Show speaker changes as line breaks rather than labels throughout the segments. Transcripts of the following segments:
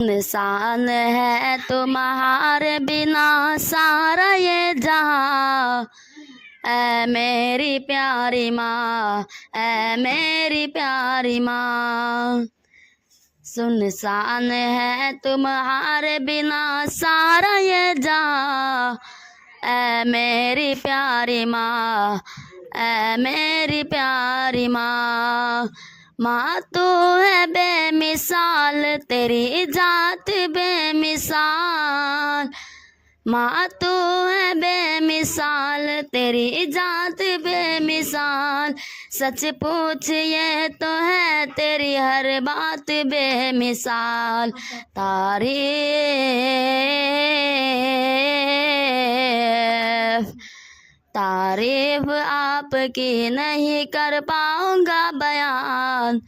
इंसान है तुम्हारे बिना सारा ये जहां, ऐ मेरी प्यारी माँ, ऐ मेरी प्यारी माँ। सुनसान है तुम्हारे बिना सारा ये जहां, ऐ मेरी प्यारी माँ, ऐ मेरी प्यारी माँ। माँ तू है बेमिसाल, तेरी जात बेमिसाल। माँ तू है बेमिसाल, तेरी जात बेमिसाल। सच पूछ ये तो है तेरी हर बात बेमिसाल। तारीफ आपकी नहीं कर पाऊंगा बयान,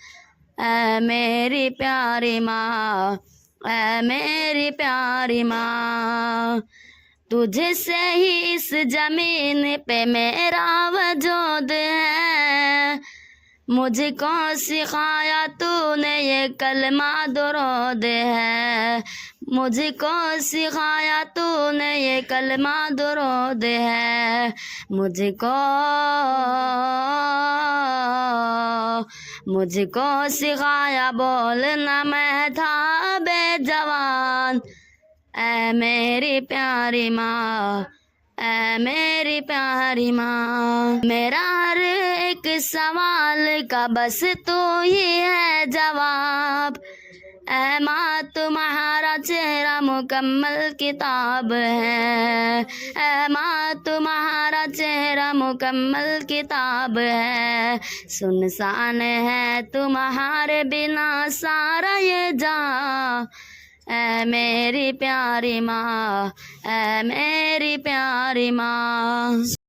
ऐ मेरी प्यारी माँ, ऐ मेरी प्यारी माँ। तुझसे ही इस जमीन पे मेरा वजूद है, मुझको सिखाया तूने ये कलमा दुरूद है। मुझको सिखाया तूने ये कलमा दुरूद है। मुझको सिखाया बोलना मैं था बेजवान, ऐ मेरी प्यारी माँ, ऐ मेरी प्यारी माँ। मेरा हर एक सवाल का बस तू ही है जवाब, ऐ माँ तुम्हारा चेहरा मुकम्मल किताब है। ऐ माँ तुम्हारा चेहरा मुकम्मल किताब है। सुनसान है तुम्हारे बिना सारा ये जहां, ऐ मेरी प्यारी माँ, ऐ मेरी प्यारी माँ।